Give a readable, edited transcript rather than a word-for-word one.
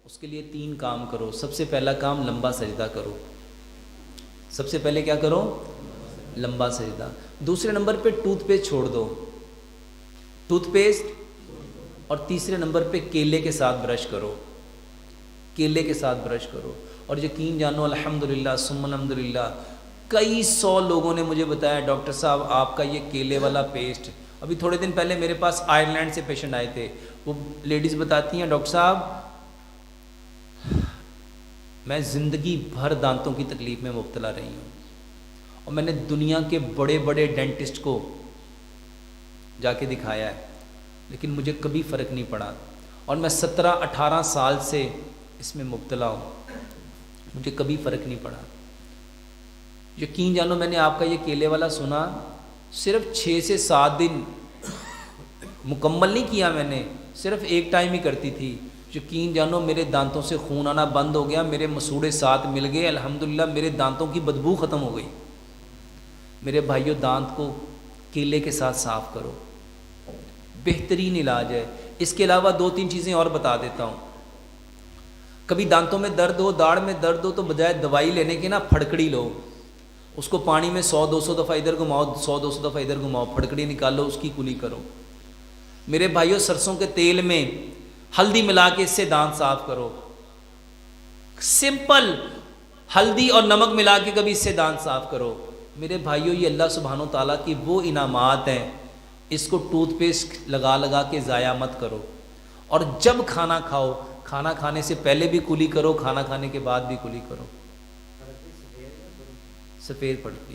اس کے لیے 3 کام کرو. سب سے پہلا کام لمبا سجدہ کرو. سب سے پہلے کیا کرو؟ لمبا سجدہ. دوسرے نمبر پہ ٹوتھ پیسٹ چھوڑ دو، ٹوتھ پیسٹ. اور تیسرے نمبر پہ کیلے کے ساتھ برش کرو، کیلے کے ساتھ برش کرو. اور یقین جانو الحمدللہ ثم الحمدللہ کئی 100 لوگوں نے مجھے بتایا ڈاکٹر صاحب آپ کا یہ کیلے والا پیسٹ. ابھی تھوڑے دن پہلے میرے پاس آئرلینڈ سے پیشنٹ آئے تھے. وہ لیڈیز بتاتی ہیں ڈاکٹر صاحب میں زندگی بھر دانتوں کی تکلیف میں مبتلا رہی ہوں، اور میں نے دنیا کے بڑے بڑے ڈینٹسٹ کو جا کے دکھایا ہے لیکن مجھے کبھی فرق نہیں پڑا. اور میں 17-18 سال سے اس میں مبتلا ہوں، مجھے کبھی فرق نہیں پڑا. یقین جانو میں نے آپ کا یہ کیلے والا سنا، صرف 6 سے 7 دن مکمل نہیں کیا میں نے، صرف ایک ٹائم ہی کرتی تھی. یقین جانو میرے دانتوں سے خون آنا بند ہو گیا، میرے مسوڑے ساتھ مل گئے، الحمدللہ میرے دانتوں کی بدبو ختم ہو گئی. میرے بھائیو دانت کو کیلے کے ساتھ صاف کرو، بہترین علاج ہے. اس کے علاوہ 2-3 چیزیں اور بتا دیتا ہوں. کبھی دانتوں میں درد ہو، داڑھ میں درد ہو تو بجائے دوائی لینے کے نا پھڑکڑی لو، اس کو پانی میں 100-200 دفعہ ادھر گھماؤ، 100-200 دفعہ ادھر گھماؤ، پھڑکڑی نکالو، اس کی کلی کرو. میرے بھائیو سرسوں کے تیل میں ہلدی ملا کے اس سے دانت صاف کرو. سمپل ہلدی اور نمک ملا کے کبھی اس سے دانت صاف کرو. میرے بھائیو یہ اللہ سبحانہ و تعالیٰ کی وہ انعامات ہیں، اس کو ٹوتھ پیسٹ لگا کے ضائع مت کرو. اور جب کھانا کھاؤ، کھانا کھانے سے پہلے بھی کلی کرو، کھانا کھانے کے بعد بھی کلی کرو. سفید پڑتی